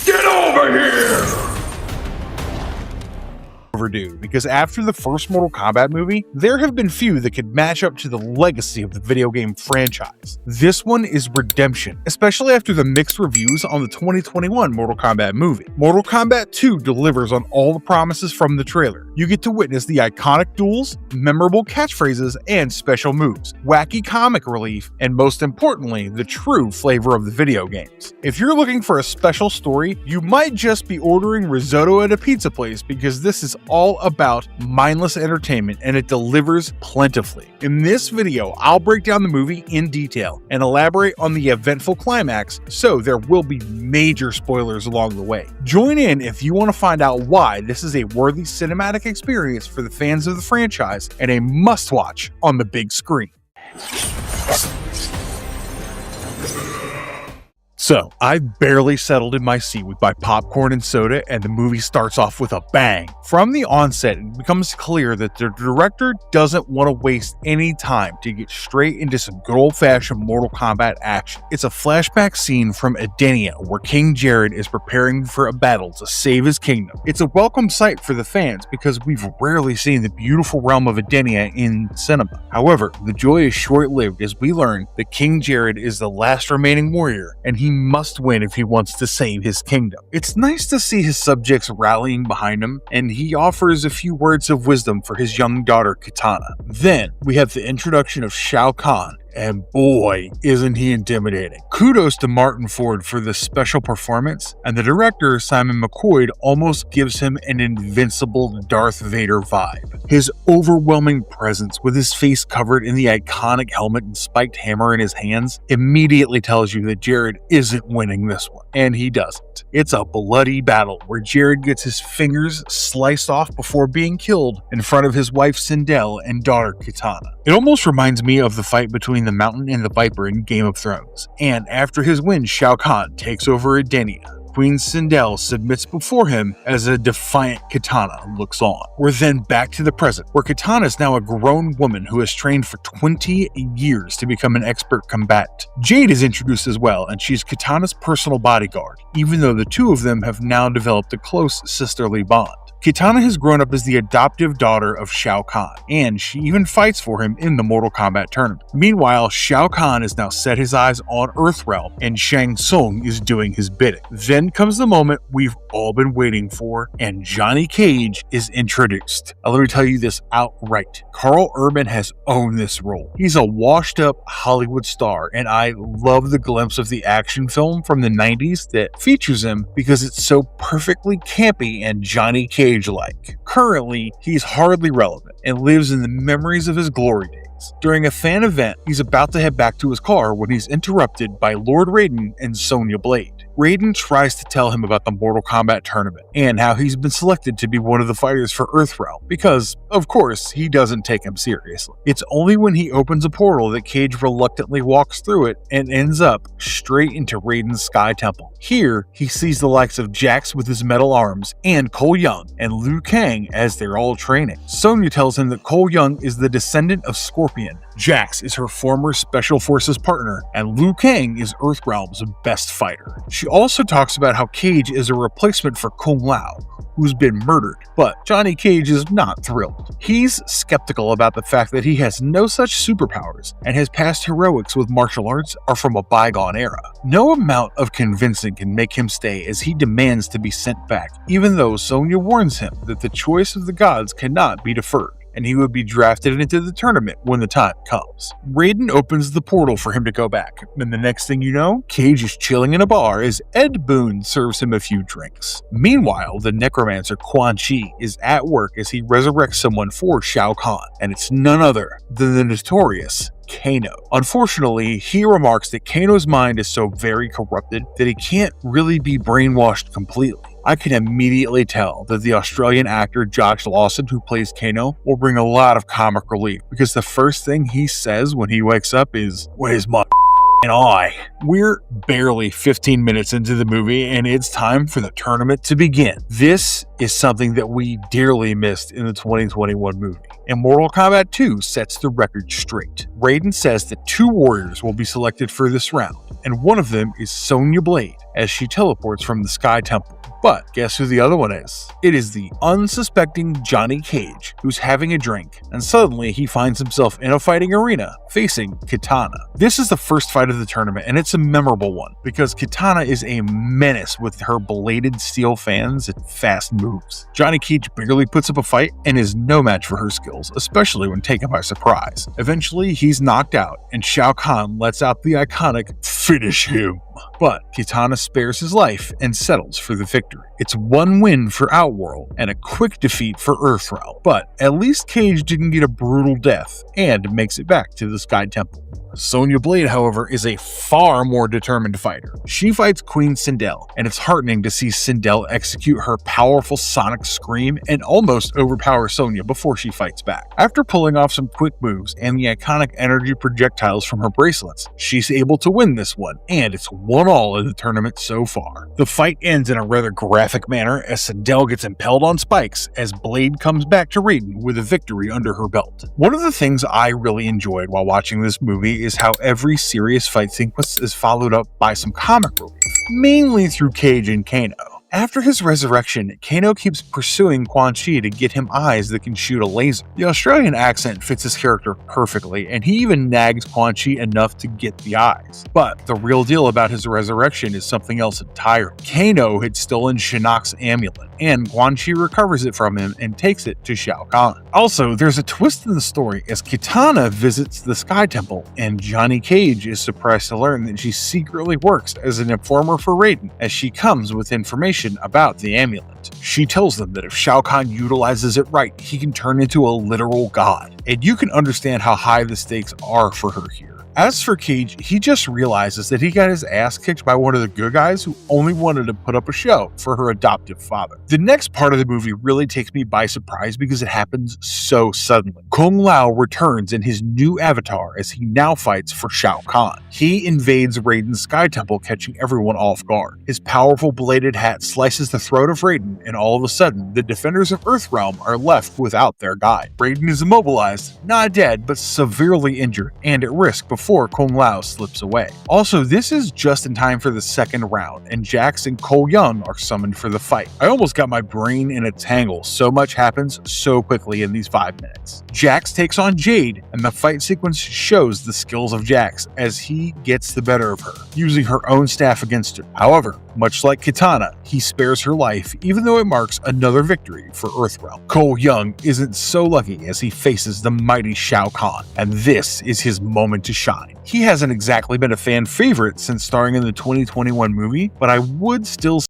Get over here! Overdue, because after the first Mortal Kombat movie, there have been few that could match up to the legacy of the video game franchise. This one is redemption, especially after the mixed reviews on the 2021 Mortal Kombat movie. Mortal Kombat 2 delivers on all the promises from the trailer. You get to witness the iconic duels, memorable catchphrases, and special moves, wacky comic relief, and most importantly, the true flavor of the video games. If you're looking for a special story, you might just be ordering risotto at a pizza place, because this is all about mindless entertainment and it delivers plentifully. In this video, I'll break down the movie in detail and elaborate on the eventful climax, so there will be major spoilers along the way. Join in if you want to find out why this is a worthy cinematic experience for the fans of the franchise and a must-watch on the big screen. So, I've barely settled in my seat with my popcorn and soda, and the movie starts off with a bang. From the onset, it becomes clear that the director doesn't want to waste any time to get straight into some good old-fashioned Mortal Kombat action. It's a flashback scene from Edenia, where King Jared is preparing for a battle to save his kingdom. It's a welcome sight for the fans, because we've rarely seen the beautiful realm of Edenia in cinema. However, the joy is short-lived as we learn that King Jared is the last remaining warrior, and he must win if he wants to save his kingdom. It's nice to see his subjects rallying behind him, and he offers a few words of wisdom for his young daughter Kitana. Then we have the introduction of Shao Kahn, and boy, isn't he intimidating. Kudos to Martin Ford for this special performance, and the director, Simon McQuoid, almost gives him an invincible Darth Vader vibe. His overwhelming presence, with his face covered in the iconic helmet and spiked hammer in his hands, immediately tells you that Jared isn't winning this one, and he doesn't. It's a bloody battle where Jared gets his fingers sliced off before being killed in front of his wife Sindel and daughter Kitana. It almost reminds me of the fight between the Mountain and the Viper in Game of Thrones, and after his win, Shao Kahn takes over Edenia. Queen Sindel submits before him as a defiant Kitana looks on. We're then back to the present, where Kitana is now a grown woman who has trained for 20 years to become an expert combatant. Jade is introduced as well, and she's Kitana's personal bodyguard, even though the two of them have now developed a close sisterly bond. Kitana has grown up as the adoptive daughter of Shao Kahn, and she even fights for him in the Mortal Kombat tournament. Meanwhile, Shao Kahn has now set his eyes on Earthrealm, and Shang Tsung is doing his bidding. Then comes the moment we've all been waiting for, and Johnny Cage is introduced. Now, let me tell you this outright. Carl Urban has owned this role. He's a washed-up Hollywood star, and I love the glimpse of the action film from the 90s that features him because it's so perfectly campy and Johnny Cage-like. Currently, he's hardly relevant and lives in the memories of his glory days. During a fan event, he's about to head back to his car when he's interrupted by Lord Raiden and Sonya Blade. Raiden tries to tell him about the Mortal Kombat tournament and how he's been selected to be one of the fighters for Earthrealm because, of course, he doesn't take him seriously. It's only when he opens a portal that Cage reluctantly walks through it and ends up straight into Raiden's Sky Temple. Here, he sees the likes of Jax with his metal arms and Cole Young and Liu Kang as they're all training. Sonya tells him that Cole Young is the descendant of Scorpion, Jax is her former Special Forces partner, and Liu Kang is Earthrealm's best fighter. She also talks about how Cage is a replacement for Kung Lao, who's been murdered, but Johnny Cage is not thrilled. He's skeptical about the fact that he has no such superpowers, and his past heroics with martial arts are from a bygone era. No amount of convincing can make him stay, as he demands to be sent back, even though Sonya warns him that the choice of the gods cannot be deferred, and he would be drafted into the tournament when the time comes. Raiden opens the portal for him to go back, and the next thing you know, Cage is chilling in a bar as Ed Boon serves him a few drinks. Meanwhile, the necromancer Quan Chi is at work as he resurrects someone for Shao Kahn, and it's none other than the notorious Kano. Unfortunately, he remarks that Kano's mind is so very corrupted that he can't really be brainwashed completely. I can immediately tell that the Australian actor Josh Lawson, who plays Kano, will bring a lot of comic relief, because the first thing he says when he wakes up is, "Where's my We're barely 15 minutes into the movie and it's time for the tournament to begin. This is something that we dearly missed in the 2021 movie. And Mortal Kombat 2 sets the record straight. Raiden says that 2 warriors will be selected for this round, and one of them is Sonya Blade as she teleports from the Sky Temple. But guess who the other one is? It is the unsuspecting Johnny Cage, who's having a drink, and suddenly he finds himself in a fighting arena facing Kitana. This is the first fight of the tournament, and it's a memorable one because Kitana is a menace with her bladed steel fans and fast moves. Johnny Cage barely puts up a fight and is no match for her skills, especially when taken by surprise. Eventually, he's knocked out, and Shao Kahn lets out the iconic "Finish him." But Kitana spares his life and settles for the victory. It's one win for Outworld and a quick defeat for Earthrealm, but at least Cage didn't get a brutal death and makes it back to the Sky Temple. Sonya Blade, however, is a far more determined fighter. She fights Queen Sindel, and it's heartening to see Sindel execute her powerful sonic scream and almost overpower Sonya before she fights back. After pulling off some quick moves and the iconic energy projectiles from her bracelets, she's able to win this one, and it's 1-1 in the tournament so far. The fight ends in a rather graphic manner as Sindel gets impaled on spikes as Blade comes back to Raiden with a victory under her belt. One of the things I really enjoyed while watching this movie is how every serious fight sequence is followed up by some comic relief, mainly through Cage and Kano. After his resurrection, Kano keeps pursuing Quan Chi to get him eyes that can shoot a laser. The Australian accent fits his character perfectly, and he even nags Quan Chi enough to get the eyes. But the real deal about his resurrection is something else entirely. Kano had stolen Shinnok's amulet, and Quan Chi recovers it from him and takes it to Shao Kahn. Also, there's a twist in the story as Kitana visits the Sky Temple, and Johnny Cage is surprised to learn that she secretly works as an informer for Raiden as she comes with information about the amulet. She tells them that if Shao Kahn utilizes it right, he can turn into a literal god, and you can understand how high the stakes are for her here. As for Cage, he just realizes that he got his ass kicked by one of the good guys who only wanted to put up a show for her adoptive father. The next part of the movie really takes me by surprise because it happens so suddenly. Kung Lao returns in his new avatar as he now fights for Shao Kahn. He invades Raiden's Sky Temple, catching everyone off guard. His powerful bladed hat slices the throat of Raiden, and all of a sudden, the defenders of Earthrealm are left without their guide. Raiden is immobilized, not dead, but severely injured and at risk before Kung Lao slips away. Also, this is just in time for the second round, and Jax and Cole Young are summoned for the fight. I almost got my brain in a tangle, so much happens so quickly in these 5 minutes. Jax takes on Jade, and the fight sequence shows the skills of Jax as he gets the better of her, using her own staff against her. However, much like Kitana, he spares her life, even though it marks another victory for Earthrealm. Cole Young isn't so lucky as he faces the mighty Shao Kahn, and this is his moment to shine. He hasn't exactly been a fan favorite since starring in the 2021 movie, but I would still